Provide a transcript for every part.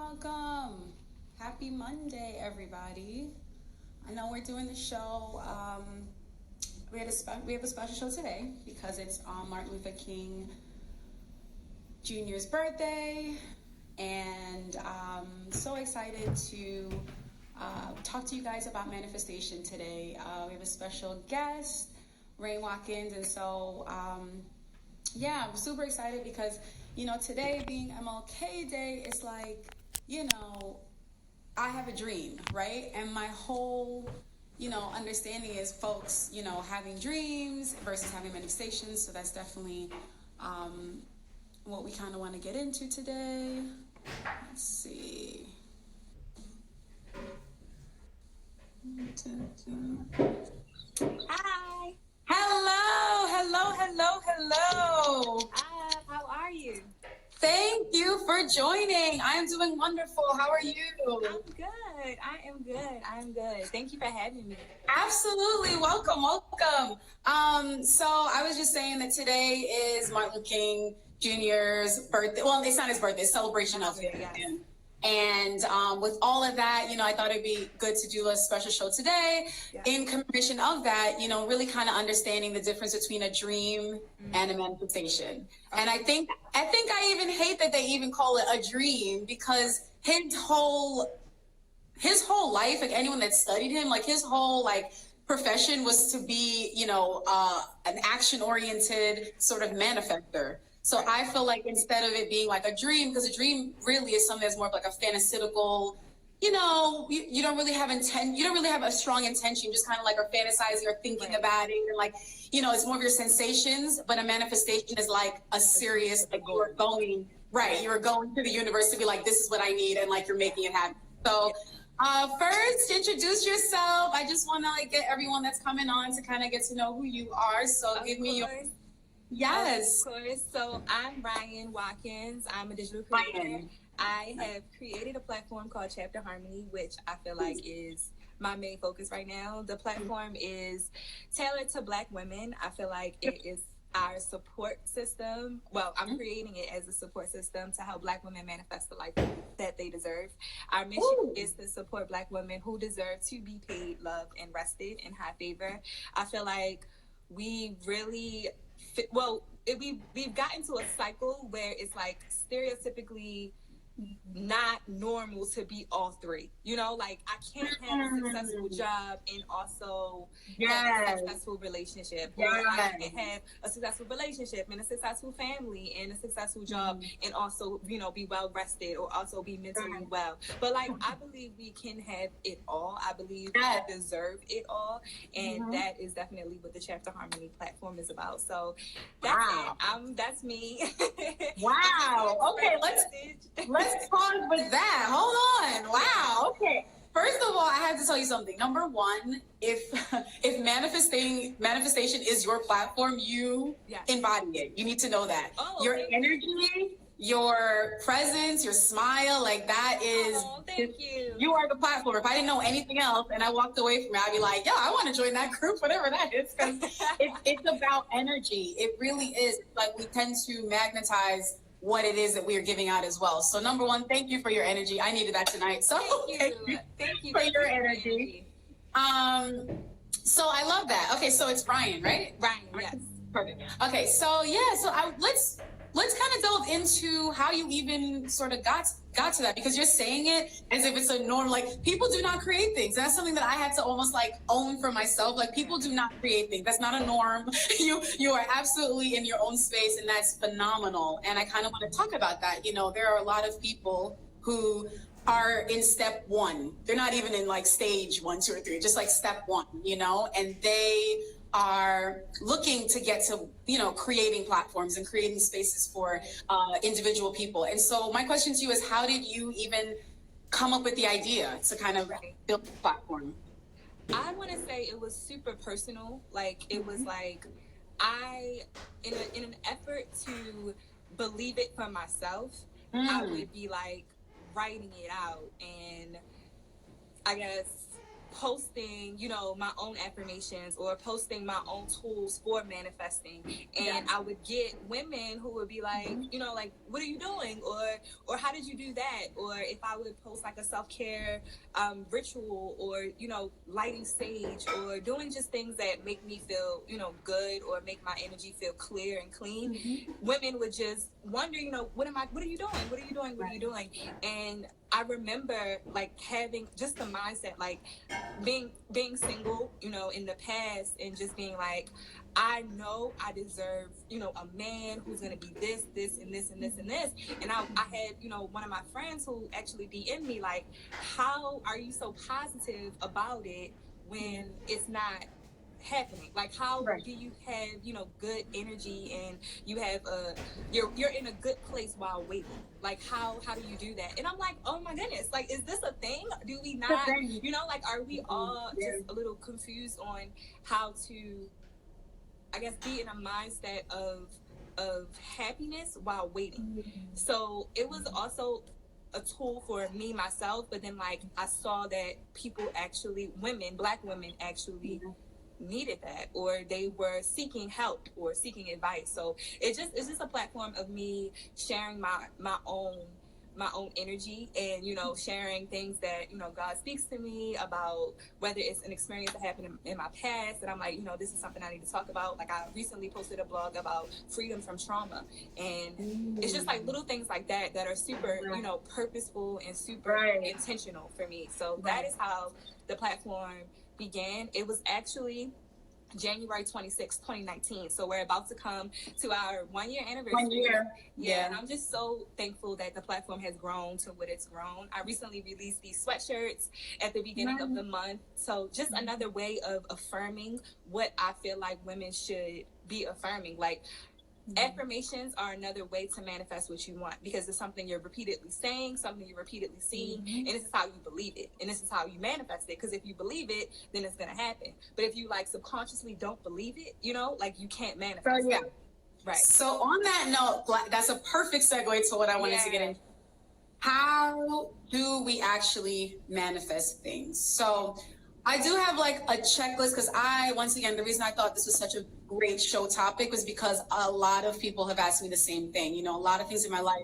welcome. Happy Monday, everybody. I know we're doing the show. We have a special show today because it's Martin Luther King Jr.'s birthday, and I'm so excited to talk to you guys about manifestation today. We have a special guest, Rain Watkins, and so yeah, I'm super excited because today being MLK Day, it's like I have a dream, right? And my whole understanding is folks having dreams versus having manifestations. So that's definitely what we kind of want to get into today. Let's see. Hi. Hello. How are you? Thank you for joining. I am doing wonderful. How are you? I'm good. I am good. Thank you for having me. Absolutely. Welcome. So I was just saying that today is Martin Luther King Jr.'s birthday. Well, it's not his birthday, it's celebration of him. Yes. And with all of that, I thought it'd be good to do a special show today in commemoration of that, really kind of understanding the difference between a dream and a manifestation. And I think I even hate that they even call it a dream because his whole life, like anyone that studied him, like his whole profession was to be, an action oriented sort of manifestor. So I feel like instead of it being like a dream, because a dream really is something that's more of like a fantastical, you don't really have you don't really have a strong intention, just kind of like are fantasizing or thinking about it, and it's more of your sensations. But a manifestation is like a serious, like you're going to the universe to be like, this is what I need, and like you're making it happen. So first, introduce yourself. I just want to get everyone that's coming on to kind of get to know who you are. So give me your... Yes. Of course. So I'm Ryan Watkins. I'm a digital creator. I have created a platform called Chapter Harmony, which I feel like is my main focus right now. The platform is tailored to Black women. I feel like it is our support system. Well, I'm creating it as a support system to help Black women manifest the life that they deserve. Our mission is to support Black women who deserve to be paid, loved, and rested in high favor. I feel like we really we've gotten to a cycle where it's like stereotypically not normal to be all three. Like I can't have a successful job and also have a successful relationship. Or I can't have a successful relationship and a successful family and a successful job and also, be well rested or also be mentally well. But I believe we can have it all. I believe we deserve it all. And that is definitely what the Chapter Harmony platform is about. So that's it. That's me. Wow. Okay, let's pause with that. Hold on. Wow. Okay. First of all, I have to tell you something. Number one, if manifestation is your platform, you embody it. You need to know that. Your energy, your presence, your smile, like that is... thank you. You are the platform. If I didn't know anything else and I walked away from it, I'd be like, I want to join that group, whatever that is. Because it's about energy. It really is. Like we tend to magnetize what it is that we are giving out as well. So number one, thank you for your energy. I needed that tonight. So thank you for your energy. So I love that. Okay, so it's Ryan, right? Ryan, yes. Perfect. Okay, so let's kind of delve into how you even sort of got to that, because you're saying it as if it's a norm. Like people do not create things. That's something that I had to almost own for myself. Like people do not create things. That's not a norm. You are absolutely in your own space, and that's phenomenal. And I kind of want to talk about that. There are a lot of people who are in step one. They're not even in stage 1, 2, or 3, just step one, and they are looking to get to, creating platforms and creating spaces for individual people. And so my question to you is, how did you even come up with the idea to kind of build the platform? I want to say it was super personal. It was I, in an effort to believe it for myself, I would be writing it out, and I guess posting, you know, my own affirmations or posting my own tools for manifesting. And I would get women who would be like, you know, like, what are you doing? Or how did you do that? Or if I would post like a self-care ritual, or, you know, lighting sage, or doing just things that make me feel, you know, good, or make my energy feel clear and clean, women would just wonder, you know, what are you doing? What are you doing? What are you doing? And I remember like having just the mindset, like being single, you know, in the past, and just being like, I know I deserve, you know, a man who's going to be this, and this, and this, and this. And I had, you know, one of my friends who actually DM'd me like, how are you so positive about it when it's not happening? Like, how do you have, you know, good energy, and you have you're in a good place while waiting? Like, how do you do that? And I'm like, oh my goodness, like, is this a thing? Do we not, you know, like, are we all just a little confused on how to, I guess, be in a mindset of happiness while waiting? So it was also a tool for me myself, but then like I saw that people actually, Black women actually needed that, or they were seeking help or seeking advice. So it's just a platform of me sharing my own energy, and, you know, sharing things that, you know, God speaks to me about, whether it's an experience that happened in my past that I'm like, you know, this is something I need to talk about. Like, I recently posted a blog about freedom from trauma, and it's just like little things like that that are super, you know, purposeful and super intentional for me. So that is how the platform began. It was actually January 26, 2019. So we're about to come to our 1 year anniversary. 1 year. Yeah. And I'm just so thankful that the platform has grown to what it's grown. I recently released these sweatshirts at the beginning of the month. So just another way of affirming what I feel like women should be affirming. Like, affirmations are another way to manifest what you want, because it's something you're repeatedly saying, something you're repeatedly seeing, and this is how you believe it, and this is how you manifest it. Because if you believe it, then it's gonna happen. But if you like subconsciously don't believe it, you know, like, you can't manifest it. Right. So on that note, that's a perfect segue to what I wanted to get into. How do we actually manifest things? So I do have like a checklist, because once again, the reason I thought this was such a great show topic was because a lot of people have asked me the same thing. You know, a lot of things in my life,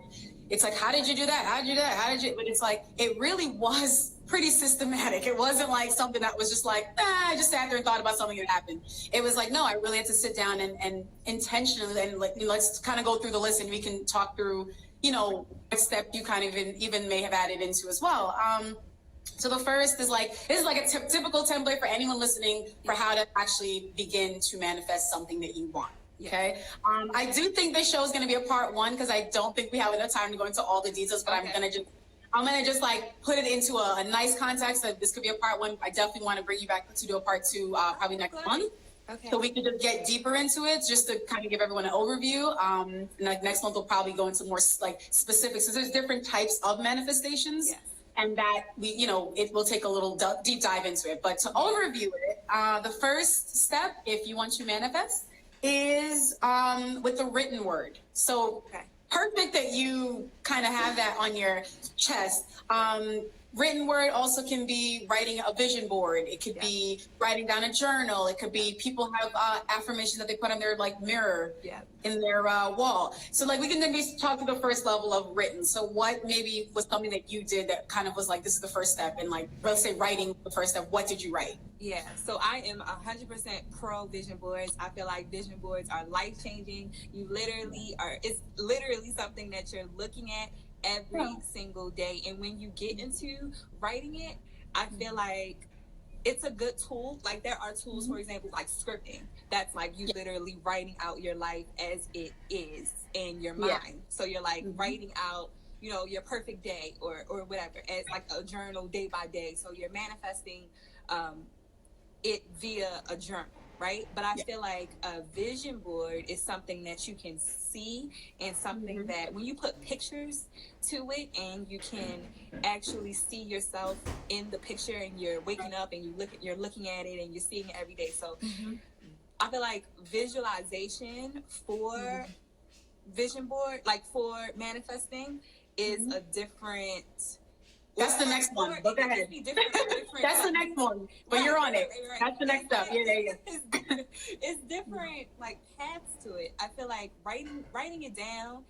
it's like, how did you do that? How did you do that? How did you? But it's like, it really was pretty systematic. It wasn't like something that was just like, I just sat there and thought about something that happened. It was like, no, I really had to sit down and intentionally, and like, let's kind of go through the list, and we can talk through, you know, what step you kind of even may have added into as well. So the first is like, this is like a typical template for anyone listening for how to actually begin to manifest something that you want. Okay. I do think this show is going to be a part 1, because I don't think we have enough time to go into all the details, but I'm going to just like put it into a nice context that this could be a part 1. I definitely want to bring you back to do a part 2, probably next month. Okay. So we can just get deeper into it, just to kind of give everyone an overview. And like next month, we'll probably go into more like specifics. So there's different types of manifestations. Yes. And that we, you know, it will take a little deep dive into it. But to overview it, the first step, if you want to manifest, is with the written word. So perfect that you kind of have that on your chest. Written word also can be writing a vision board. It could be writing down a journal. It could be, people have affirmations that they put on their like mirror in their wall. So like, we can then talk to the first level of written. So what maybe was something that you did that kind of was like, this is the first step, and like, let's say writing the first step, what did you write? Yeah, so I am 100% pro vision boards. I feel like vision boards are life-changing. You literally are, it's literally something that you're looking at every single day. And when you get into writing it, I feel like it's a good tool. Like, there are tools, for example, like scripting. That's like you literally writing out your life as it is in your mind. So you're like writing out, you know, your perfect day or whatever, as like a journal day by day. So you're manifesting it via a journal, right? But I feel like a vision board is something that you can see, and something that when you put pictures to it, and you can actually see yourself in the picture, and you're waking up and you're looking at it and you're seeing it every day. So I feel like visualization for vision board, like for manifesting, is a different That's the next one. Or But go it could ahead. just be different. That's the next one. But you're on it. Right. That's the next step. Yeah. It's different like paths to it. I feel like writing it down,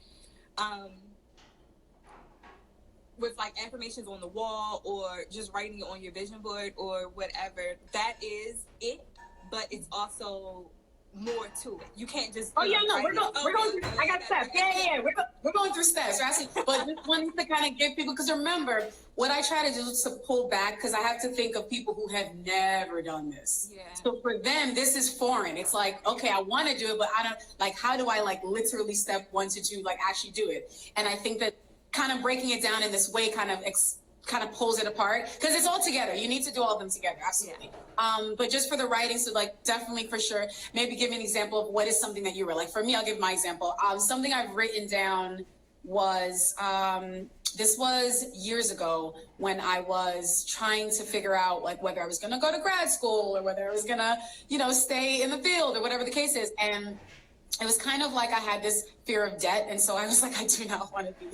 with like affirmations on the wall or just writing it on your vision board or whatever. That is it, but it's also more to it. You can't just. We're going through. I got steps. Yeah. We're going through steps, right? But just wanted to kind of give people, because remember, what I try to do is to pull back, because I have to think of people who have never done this. Yeah. So for them, this is foreign. It's like, okay, I want to do it, but I don't, like, how do I like literally step 1 to 2, like actually do it? And I think that kind of breaking it down in this way kind of pulls it apart, because it's all together. You need to do all of them together, absolutely. Yeah. But just for the writing, so like definitely for sure, maybe give me an example of what is something that you were like. For me, I'll give my example. Something I've written down was this was years ago when I was trying to figure out like whether I was going to go to grad school or whether I was going to, stay in the field or whatever the case is. And it was kind of like I had this fear of debt, and so I was like, I do not want to be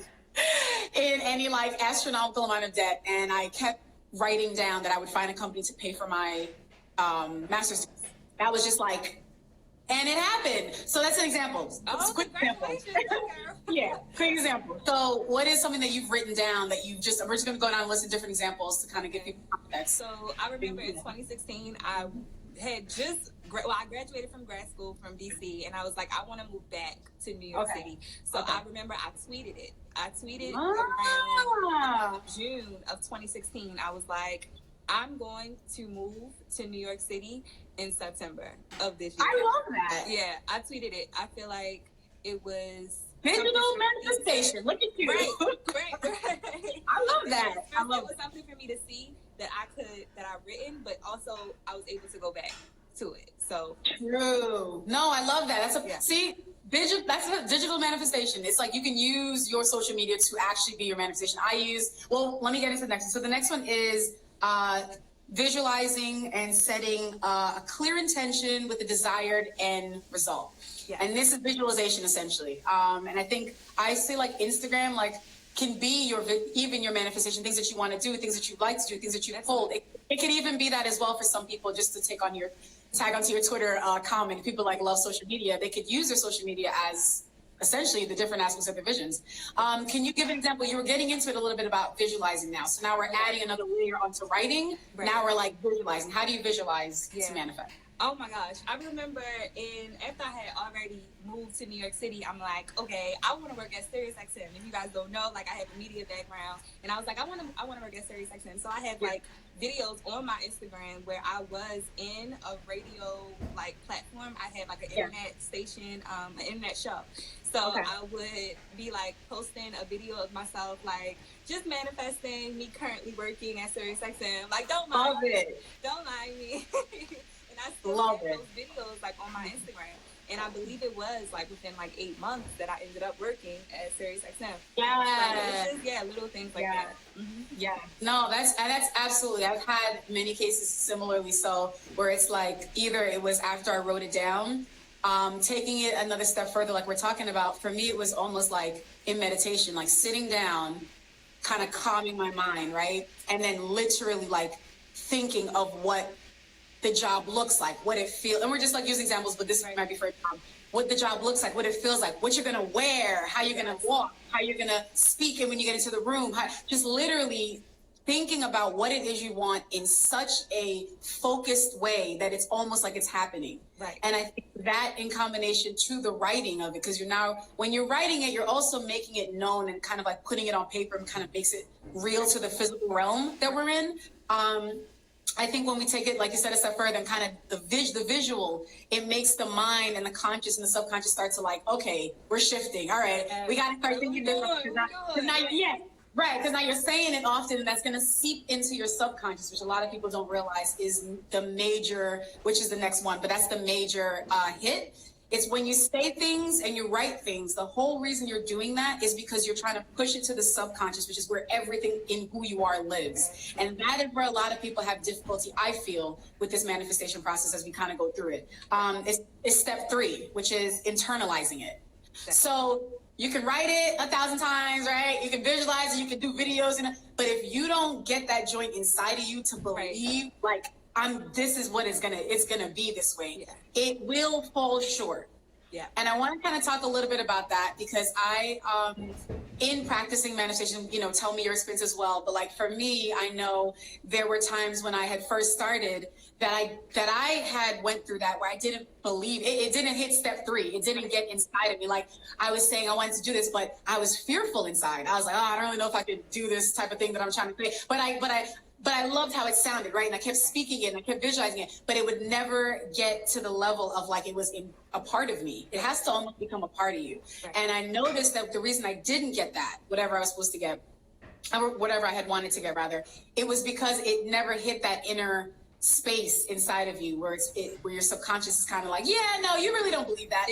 in any like astronomical amount of debt. And I kept writing down that I would find a company to pay for my master's. That was just like, and it happened. So that's an example. It's a quick example. Yeah, quick example. So what is something that you've written down that we're just going to go down and list different examples to kind of give people context. So I remember in 2016, I had I graduated from grad school from DC, and I was like, I want to move back to New York City. So I remember I tweeted it. Around June of 2016. I was like, I'm going to move to New York City in September of this year. I love that. Yeah, I tweeted it. I feel like it was digital manifestation. Look at you. Right. I love that. It was something for me to see that I've written, but also I was able to go back to it. So true. No, I love that. That's a digital manifestation. It's like you can use your social media to actually be your manifestation. Let me get into the next one. So the next one is visualizing and setting a clear intention with the desired end result. Yeah. And this is visualization essentially. And I think I say like Instagram, like can be even your manifestation, things that you want to do, things that you like to do, things that you hold. It can even be that as well for some people, just to tag onto your Twitter comment. People like love social media. They could use their social media as essentially the different aspects of their visions. Can you give an example? You were getting into it a little bit about visualizing now. So now we're adding another layer onto writing. Right. Now we're like visualizing. How do you visualize to manifest? Oh my gosh. I remember after I had already moved to New York City, I'm like, okay, I want to work at SiriusXM. If you guys don't know, like I have a media background, and I was like, I want to work at SiriusXM. So I had like videos on my Instagram where I was in a radio like platform. I had like an internet station, an internet show. So I would be like posting a video of myself, like just manifesting me currently working at SiriusXM. Like don't mind me. And I still have those videos like on my Instagram. And I believe it was like within like 8 months that I ended up working at SiriusXM. Yeah. So it's just, little things like that. Mm-hmm. Yeah. No, that's absolutely. I've had many cases similarly. So where it's like either it was after I wrote it down, taking it another step further, like we're talking about. For me, it was almost like in meditation, like sitting down, kind of calming my mind, right, and then literally like thinking of what the job looks like, what it feels, and we're just like using examples, but this might be for a job. What the job looks like, what it feels like, what you're gonna wear, how you're gonna walk, how you're gonna speak, and when you get into the room, just literally thinking about what it is you want in such a focused way that it's almost like it's happening. Right. And I think that in combination to the writing of it, because when you're writing it, you're also making it known and kind of like putting it on paper and kind of makes it real to the physical realm that we're in. I think when we take it, like you said, a step further and kind of the visual, it makes the mind and the conscious and the subconscious start to like, okay, we're shifting. All right, we got to start thinking different. Because now you're saying it often, and that's going to seep into your subconscious, which a lot of people don't realize is the major, which is the next one, but that's the major hit. It's when you say things and you write things, the whole reason you're doing that is because you're trying to push it to the subconscious, which is where everything in who you are lives. And that is where a lot of people have difficulty, I feel, with this manifestation process as we kind of go through it. It's step 3, which is internalizing it. So You can write it 1,000 times, right? You can visualize it, you can do videos, but if you don't get that joint inside of you to believe, like, this is what it's gonna be this way, it will fall short. Yeah. And I want to kind of talk a little bit about that because I, in practicing manifestation, tell me your experience as well. But like for me, I know there were times when I had first started that I had went through that where I didn't believe it. It didn't hit step 3. It didn't get inside of me. Like I was saying, I wanted to do this, but I was fearful inside. I was like, oh, I don't really know if I could do this type of thing that I'm trying to create. But I loved how it sounded, right? And I kept speaking it and I kept visualizing it, but it would never get to the level of like it was a part of me. It has to almost become a part of you. Right. And I noticed that the reason I didn't get that, whatever I was supposed to get, or whatever I had wanted to get rather, it was because it never hit that inner space inside of you where where your subconscious is kind of like, yeah, no, you really don't believe that.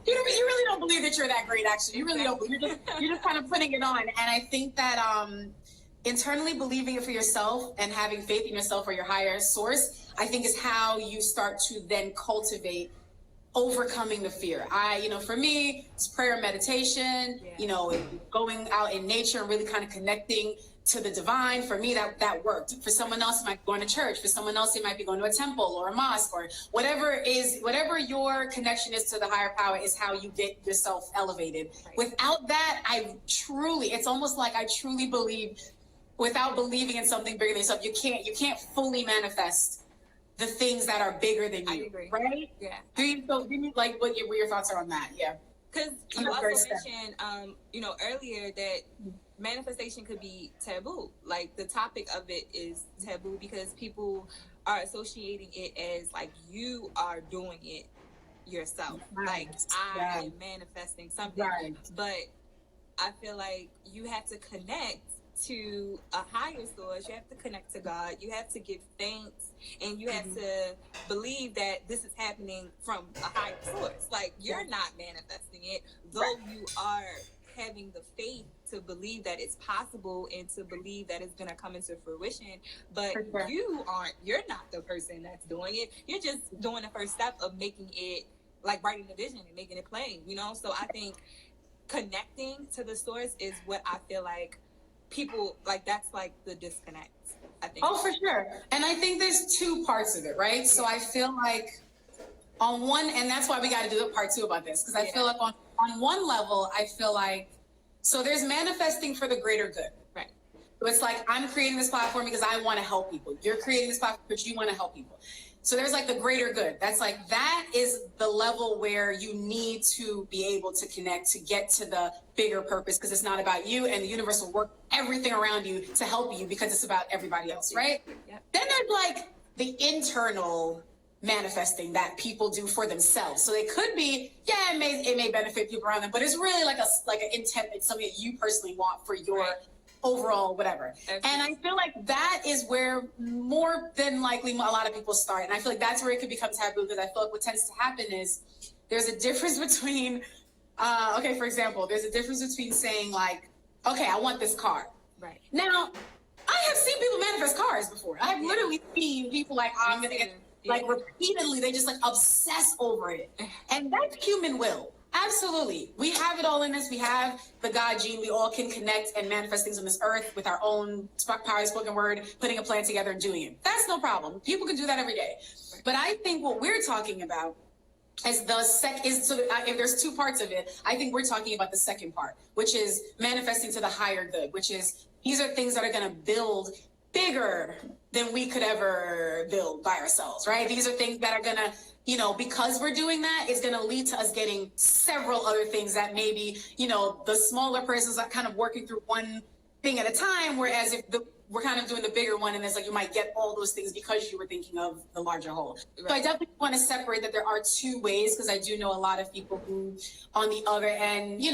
You really don't believe that you're that great, actually. You really don't believe you're just kind of putting it on. And I think that internally believing it for yourself and having faith in yourself or your higher source, I think is how you start to then cultivate overcoming the fear. For me, it's prayer and meditation, going out in nature and really kind of connecting to the divine. For me, that worked. For someone else, it might be going to church. For someone else, it might be going to a temple or a mosque or whatever your connection is to the higher power is how you get yourself elevated. Right. Without that, it's almost like I truly believe without believing in something bigger than yourself, you can't fully manifest the things that are bigger than you. I agree. Right? Yeah. Do you like what your thoughts are on that? Yeah. Because you also mentioned, earlier that manifestation could be taboo. Like the topic of it is taboo because people are associating it as like you are doing it yourself. Right. Like I am manifesting something. Right. But I feel like you have to connect to a higher source. You have to connect to God. You have to give thanks, and you have to believe that this is happening from a higher source. Like you're not manifesting it, though you are having the faith to believe that it's possible and to believe that it's going to come into fruition. But you're not the person that's doing it. You're just doing the first step of making it, like writing the vision and making it plain, So I think connecting to the source is what I feel like people like, that's like the disconnect, I think. Oh, for sure. And I think there's 2 parts of it, right? Yeah. So I feel like on one, and that's why we got to do part 2 about this, because I feel like on one level, I feel like, so there's manifesting for the greater good. Right. So it's like, I'm creating this platform because I want to help people. You're creating this platform because you want to help people. So there's like the greater good. That's like, that is the level where you need to be able to connect to get to the bigger purpose, because it's not about you, and the universe will work everything around you to help you because it's about everybody else, right? Yep. Then there's like the internal manifesting that people do for themselves. So they could be, it may benefit people around them, but it's really like an intent, it's something that you personally want for your overall whatever. Absolutely. And I feel like that is where more than likely a lot of people start. And I feel like that's where it could become taboo, because I feel like what tends to happen is there's a difference between, for example, there's a difference between saying like, okay, I want this car. Right. Now, I have seen people manifest cars before. I have literally seen people like, I'm going to get, like repeatedly, they just like obsess over it. And that's human will. Absolutely. We have it all in us. We have the God gene. We all can connect and manifest things on this earth with our own power spoken word, putting a plan together and doing it. That's no problem. People can do that every day. But I think what we're talking about is if there's 2 parts of it, I think we're talking about the second part, which is manifesting to the higher good, which is these are things that are going to build bigger than we could ever build by ourselves, right? These are things that are going to, because we're doing that, it's going to lead to us getting several other things that maybe, the smaller person's are kind of working through one thing at a time, whereas if we're kind of doing the bigger one, and it's like you might get all those things because you were thinking of the larger whole. Right. So I definitely want to separate that there are 2 ways, because I do know a lot of people who, on the other end,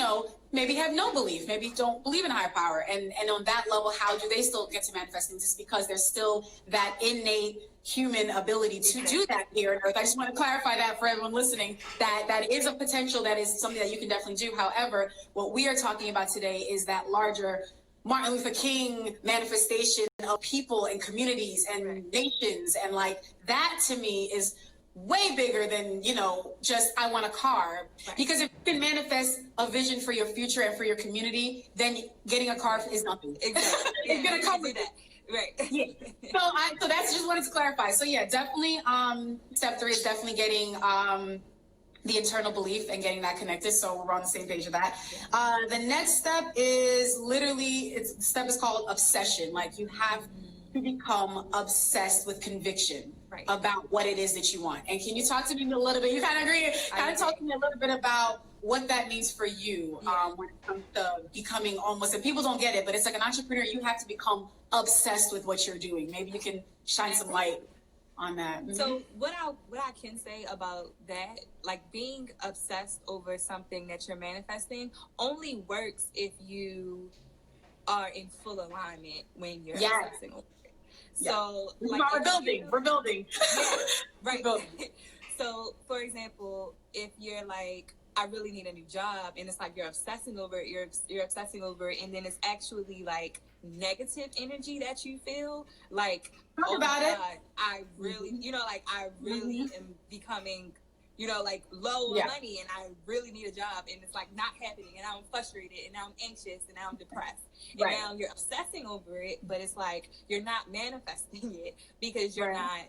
maybe have no belief, maybe don't believe in higher power. And on that level, how do they still get to manifesting? Just because there's still that innate human ability to do that here on earth. I just want to clarify that for everyone listening, that is a potential, that is something that you can definitely do. However, what we are talking about today is that larger Martin Luther King manifestation of people and communities and nations. And like that to me is way bigger than, you know, just I want a car. Right. Because if you can manifest a vision for your future and for your community, then getting a car is nothing. Exactly. It's Yeah, gonna come with that. Right. Yeah. So that's just wanted to clarify. So yeah, definitely step 3 is definitely getting the internal belief and getting that connected. So we're on the same page with that. The next step is literally, the step is called obsession. Like you have to become obsessed with conviction about what it is that you want. And can you talk to me a little bit? You kind of agree? Kind of talk to me a little bit about what that means for you when it comes to becoming almost, and people don't get it, but it's like an entrepreneur, you have to become obsessed with what you're doing. Maybe you can shine some light on that. So what I can say about that, like being obsessed over something that you're manifesting only works if you are in full alignment when you're obsessing over it. So like we're building. Yeah, right. So for example, if you're like, I really need a new job, and it's like you're obsessing over it, you're obsessing over it, and then it's actually like negative energy that you feel, like, talk about it. I really, you know, like I really am becoming, you know, like low on money, and I really need a job, and it's like not happening, and now I'm frustrated, and now I'm anxious, and now I'm depressed, and now you're obsessing over it, but it's like you're not manifesting it because you're not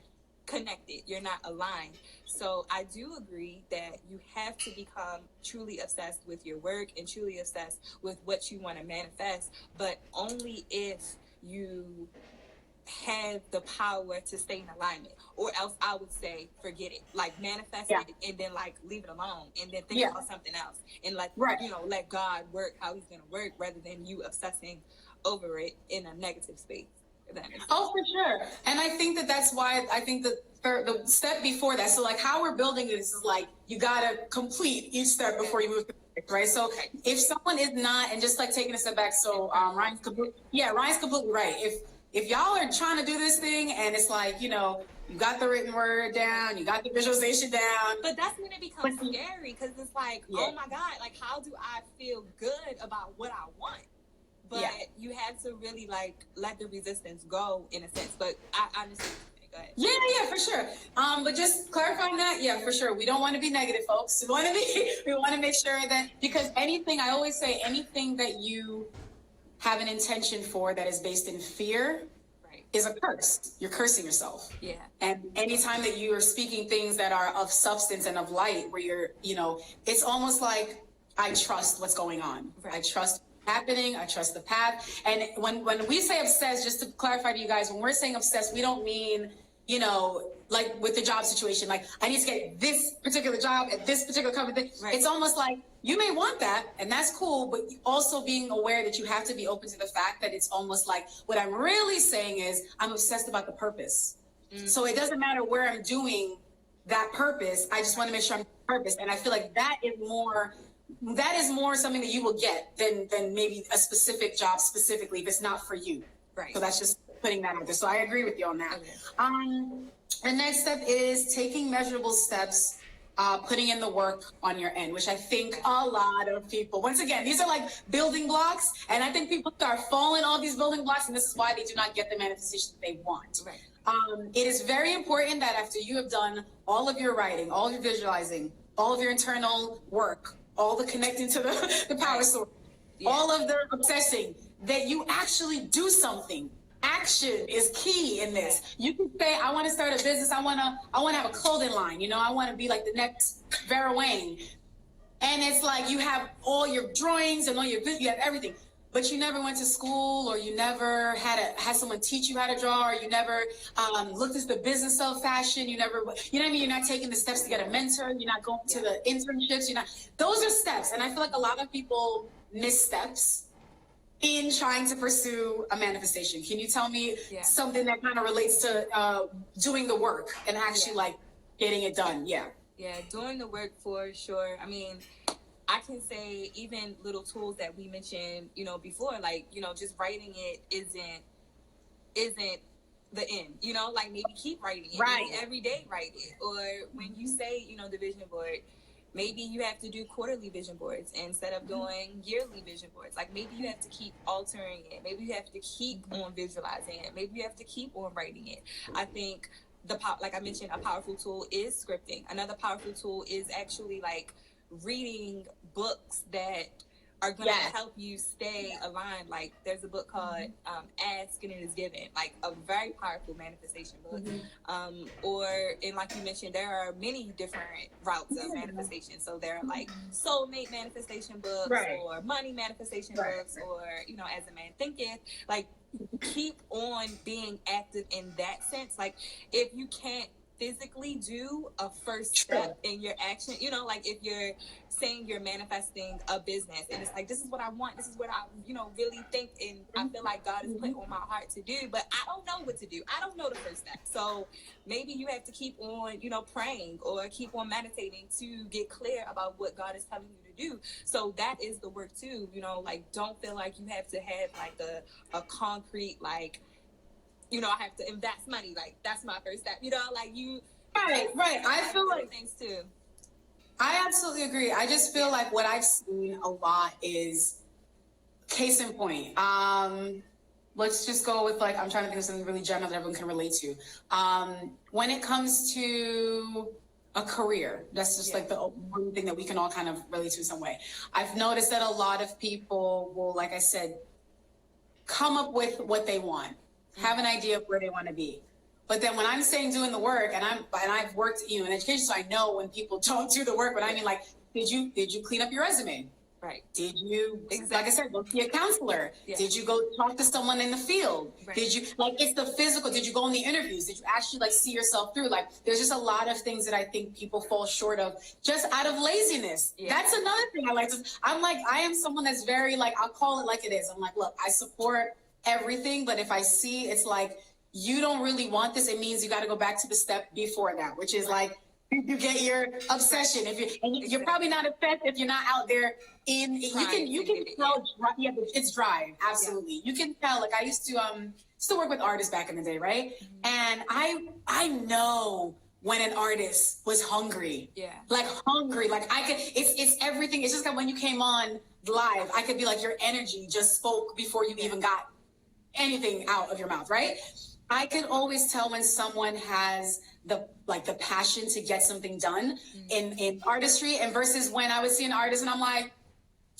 connected, you're not aligned. So I do agree that you have to become truly obsessed with your work and truly obsessed with what you want to manifest, but only if you have the power to stay in alignment, or else I would say forget it, like manifest it and then like leave it alone and then think about something else and like you know, let God work how he's gonna work rather than you obsessing over it in a negative space. Oh, for sure. And I think that's why I think the step before that, so like how we're building this is like you gotta complete each step before you move to the next, right? So if someone is not, and just like taking a step back, so Ryan's completely right. If y'all are trying to do this thing and it's like, you know, you got the written word down, you got the visualization down, but that's when it becomes scary, because it's like, oh my God, like how do I feel good about what I want? But you have to really like let the resistance go in a sense. But I understand. Go ahead. Yeah, for sure. But just clarifying that, for sure. We don't want to be negative, folks. We want to make sure that, because anything, I always say, anything that you have an intention for that is based in fear is a curse. You're cursing yourself. Yeah. And anytime that you are speaking things that are of substance and of light, where you're, you know, it's almost like, I trust what's going on. I trust happening. I trust the path. And when we say obsessed, just to clarify to you guys, when we're saying obsessed, we don't mean, you know, like with the job situation, like I need to get this particular job at this particular company. It's almost like you may want that, and that's cool, but also being aware that you have to be open to the fact that it's almost like, what I'm really saying is I'm obsessed about the purpose. So it doesn't matter where I'm doing that purpose. I just want to make sure I'm purpose. And I feel like that is more something that you will get than maybe a specific job specifically if it's not for you. Right. So that's just putting that out there. So I agree with you on that. Okay. The next step is taking measurable steps, putting in the work on your end, which I think a lot of people, once again, these are like building blocks. And I think people start falling all these building blocks, and this is why they do not get the manifestation that they want. Right. It is very important that after you have done all of your writing, all of your visualizing, all of your internal work, all the connecting to the power source, all of the obsessing, that you actually do something. Action is key in this. You can say, I want to start a business. I want to have a clothing line. You know, I want to be like the next Vera Wang. And it's like you have all your drawings and all your, you have everything. But you never went to school, or you never had someone teach you how to draw, or you never looked at the business of fashion. You never, you know what I mean? You're not taking the steps to get a mentor. You're not going to the internships. Those are steps. And I feel like a lot of people miss steps in trying to pursue a manifestation. Can you tell me something that kind of relates to doing the work and actually like getting it done? Yeah, doing the work for sure. I mean, I can say even little tools that we mentioned, you know, before, like, you know, just writing it isn't the end, you know, like maybe keep writing it, maybe every day write it. Or when you say, you know, the vision board, maybe you have to do quarterly vision boards instead of doing yearly vision boards. Like maybe you have to keep altering it. Maybe you have to keep on visualizing it. Maybe you have to keep on writing it. I think like I mentioned, a powerful tool is scripting. Another powerful tool is actually like reading books that are going to help you stay aligned. Like there's a book called Ask and It Is Given, like a very powerful manifestation book. And like you mentioned, there are many different routes of manifestation. So there are like soulmate manifestation books or money manifestation books, or, you know, As a Man Thinketh. Like keep on being active in that sense. Like if you can't physically do a first step in your action, you know, like if you're saying you're manifesting a business and it's like, this is what I want, this is what I, you know, really think and I feel like God has put on my heart to do, but I don't know what to do. I don't know the first step. So maybe you have to keep on, you know, praying or keep on meditating to get clear about what God is telling you to do. So that is the work too, you know, like don't feel like you have to have like a concrete, like, you know, I have to invest money. Like that's my first step. You know, like you. Right. I feel like things too. I absolutely agree. I just feel like what I've seen a lot is case in point. Let's just go with like, I'm trying to think of something really general that everyone can relate to. When it comes to a career, that's just like the one thing that we can all kind of relate to in some way. I've noticed that a lot of people will, like I said, come up with what they want. Have an idea of where they want to be. But then when I'm saying doing the work, and I've worked, you know, in education, so I know when people don't do the work, but I mean, like, did you clean up your resume? Right. Did you, like I said, go see a counselor? Yeah. Did you go talk to someone in the field? Right. Did you, like, it's the physical, did you go on the interviews? Did you actually, like, see yourself through? Like, there's just a lot of things that I think people fall short of just out of laziness. Yeah. That's another thing I like to, I am someone that's very, like, I'll call it like it is. I'm like, look, I support everything, but if I see it's like you don't really want this, it means you got to go back to the step before that, which is like you get your obsession. If you're probably not obsessed if you're not out there in you can tell it's drive. Absolutely. You can tell. Like I used to work with artists back in the day, right? And I know when an artist was hungry, like hungry, like I could, it's everything. It's just that when you came on live, I could be like, your energy just spoke before you even got anything out of your mouth, right? I can always tell when someone has the passion to get something done in artistry, and versus when I would see an artist and I'm like,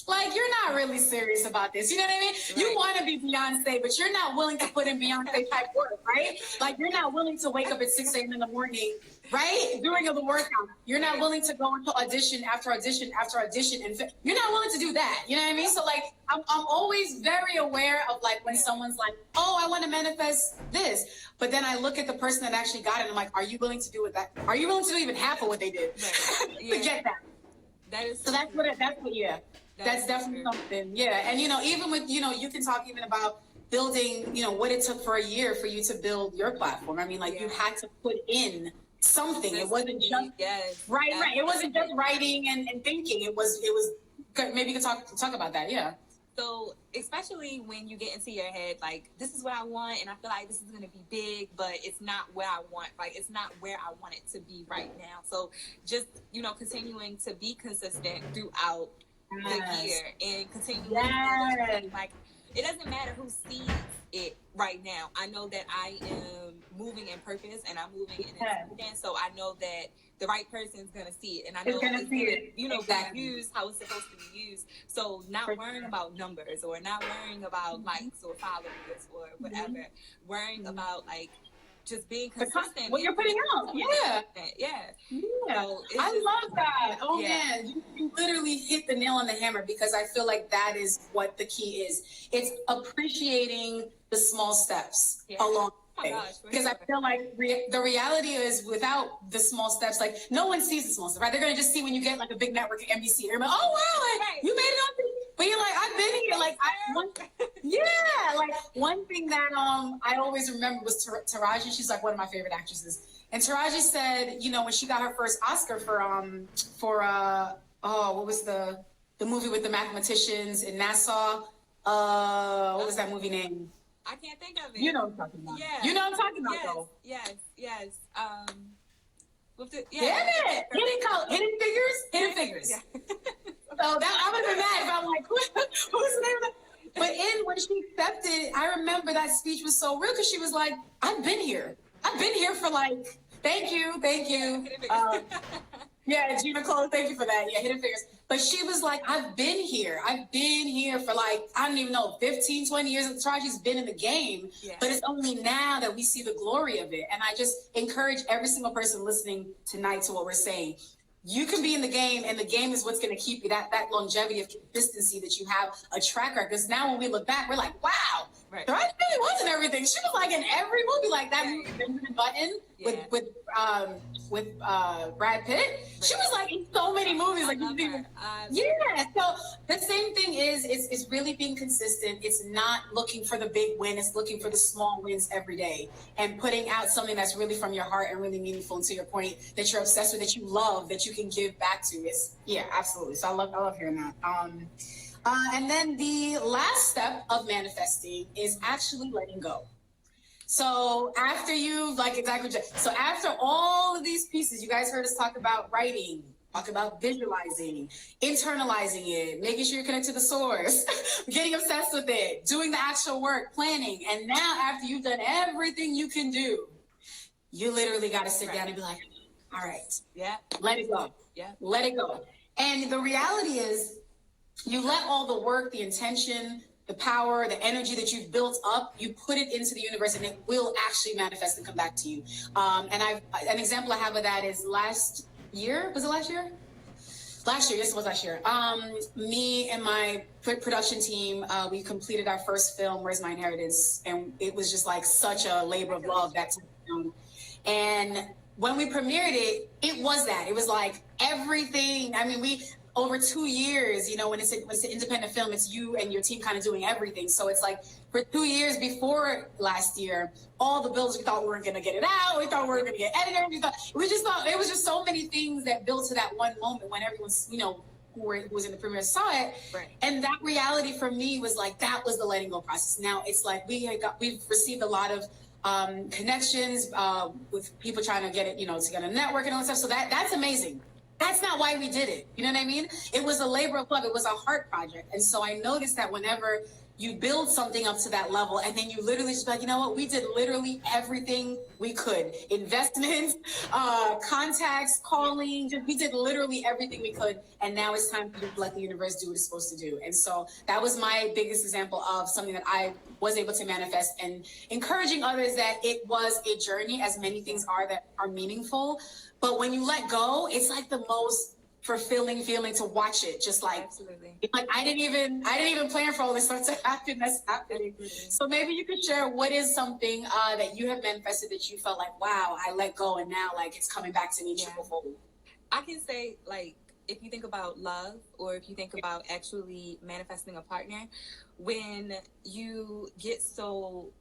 you're not really serious about this. You know what I mean? Right. You want to be Beyonce, but you're not willing to put in Beyonce type work, right? Like you're not willing to wake up at 6 a.m. in the morning, right? During the workout. You're not willing to go into audition after audition after audition. And you're not willing to do that. You know what I mean? So like, I'm always very aware of like when someone's like, oh, I want to manifest this. But then I look at the person that actually got it and I'm like, are you willing to do with that? Are you willing to do even half of what they did? Right. To get that. That is so that's what that's definitely something. Yeah. And, you know, even with, you know, you can talk even about building, you know, what it took for a year for you to build your platform. I mean, like you had to put in something. It wasn't just right. It wasn't just writing and thinking. It was maybe you could talk about that. Yeah. So especially when you get into your head, like, this is what I want, and I feel like this is going to be big, but it's not where I want. Like, it's not where I want it to be right now. So just, you know, continuing to be consistent throughout the year and continuing like, it doesn't matter who sees it right now. I know that I am moving in purpose and I'm moving in intelligence, so I know that the right person is going to see it, and I know it's going to, you know, be used how it's supposed to be used. So not worrying about numbers or not worrying about likes or followers or whatever, worrying about like just being consistent. What you're putting out. Yeah. So I love that. Oh man, you literally hit the nail on the hammer, because I feel like that is what the key is. It's appreciating the small steps along the way. Because I feel like the reality is, without the small steps, like no one sees the small steps, right? They're going to just see when you get like a big network at NBC. They're like, oh wow, like, you made it on. But you're like, I've been here. Like, like one thing that I always remember was Taraji. She's like one of my favorite actresses. And Taraji said, you know, when she got her first Oscar for what was the movie with the mathematicians in Nassau? What was that movie name? I can't think of it. You know what I'm talking about. Yeah. You know what I'm talking about, though. Yes. Damn it! Hidden Figures. Yeah. So that I would have been mad if I'm like, who's the name of that? But when she accepted, I remember that speech was so real, because she was like, I've been here. I've been here for like, thank you. Yeah, Gina Cole, thank you for that. Yeah, Hidden Figures. But she was like, I've been here. I've been here for like, I don't even know, 15, 20 years. Taraji's been in the game. Yeah. But it's only now that we see the glory of it. And I just encourage every single person listening tonight to what we're saying. You can be in the game, and the game is what's going to keep you, that longevity of consistency that you have a track record. Because now when we look back, we're like, wow, Right. Taraji really wasn't everything. She was like in every movie, like that movie, Benjamin Button, Yeah. with Brad Pitt. She was like in so many movies. Like you even, yeah. So the same thing is really being consistent. It's not looking for the big win. It's looking for the small wins every day and putting out something that's really from your heart and really meaningful. And to your point, that you're obsessed with, that you love, that you can give back to. It's absolutely. So I love hearing that. And then the last step of manifesting is actually letting go. So after so after all of these pieces, you guys heard us talk about writing, talk about visualizing, internalizing it, making sure you're connected to the source, getting obsessed with it, doing the actual work, planning. And now after you've done everything you can do, you literally got to sit down and be like, all right, let it go. Yeah. Let it go. And the reality is, you let all the work, the intention, the power, the energy that you've built up, you put it into the universe, and it will actually manifest and come back to you. And an example I have of that is last year. Was it last year? Last year, yes, it was last year. Me and my production team, we completed our first film, Where's My Inheritance? And it was just like such a labor of love, that film. And when we premiered it, it was that. It was like everything. I mean, over 2 years, when it's an independent film, it's you and your team kind of doing everything. So it's like for 2 years before last year, all the builds, we thought we weren't going to get it out. We thought we were going to get editors. We just thought it was just so many things that built to that one moment when everyone's, who was in the premiere saw it. Right. And that reality for me was like, that was the letting go process. Now it's like we've received a lot of connections with people trying to get it, to get a network and all that stuff. So that's amazing. That's not why we did it. You know what I mean? It was a labor of love. It was a heart project. And so I noticed that whenever you build something up to that level, and then you literally just be like, you know what? We did literally everything we could. Investments, contacts, calling, we did literally everything we could. And now it's time to let the universe do what it's supposed to do. And so that was my biggest example of something that I was able to manifest, and encouraging others that it was a journey, as many things are that are meaningful. But when you let go, it's like the most fulfilling feeling to watch it. Just like, absolutely. Like I didn't even plan for all this stuff to happen. That's happening. Absolutely. So maybe you could share what is something that you have manifested that you felt like, wow, I let go, and now like it's coming back to me triple-fold. I can say, like, if you think about love, or if you think about actually manifesting a partner, when you get so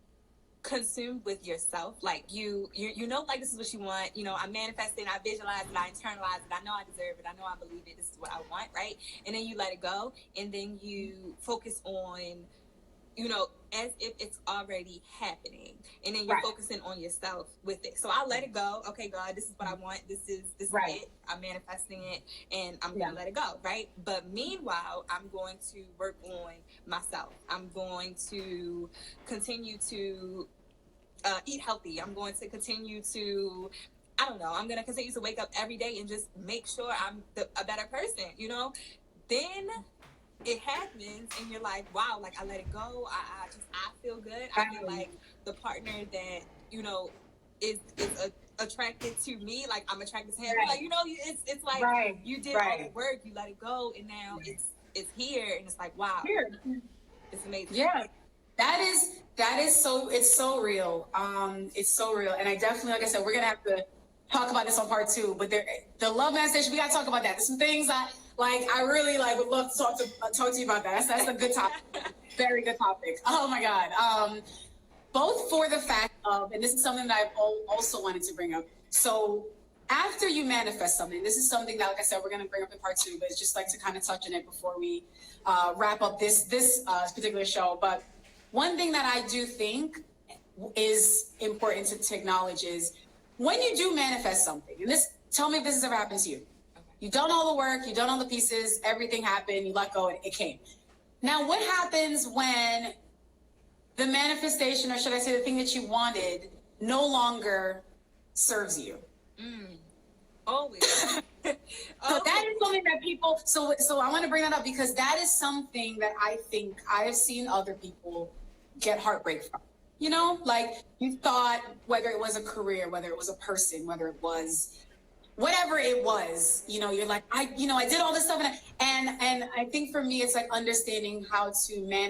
consumed with yourself, like you know, like this is what you want, I manifest it, I visualize it, I internalize it, I know I deserve it, I know I believe it, this is what I want, right? And then you let it go, and then you focus on, as if it's already happening, and then you're focusing on yourself with it. So I let it go. Okay, God, this is what I want. This is it. I'm manifesting it, and I'm gonna let it go, right? But meanwhile, I'm going to work on myself. I'm going to continue to eat healthy. I'm going to continue to, I'm going to continue to wake up every day and just make sure I'm a better person, Then it happens, and you're like, wow, like I let it go. I feel good. I feel like the partner that, is attracted to me, like I'm attracted to him. Like, it's like you did all the work, you let it go, and now it's here, and it's like, wow, it's amazing. Yeah. That is so, it's so real. It's so real. And I definitely, like I said, we're going to have to talk about this on part 2, but the love manifestation, we got to talk about that. There's some things I really would love to talk to you about that. That's a good topic. Very good topic. Oh my God. Both for the fact of, and this is something that I've also wanted to bring up. So after you manifest something, this is something that, like I said, we're going to bring up in part 2, but it's just like to kind of touch on it before we wrap up this particular show. But one thing that I do think is important to acknowledge is when you do manifest something, and tell me if this has ever happened to you. Okay. You've done all the work, you've done all the pieces, everything happened, you let go, it came. Now, what happens when the manifestation, or should I say the thing that you wanted, no longer serves you. Always. So that is something that people, so I want to bring that up because that is something that I think I have seen other people get heartbreak from. You know, like you thought, whether it was a career, whether it was a person, whether it was whatever it was, you know, you're like, I did all this stuff. And I think for me, it's like understanding how to manage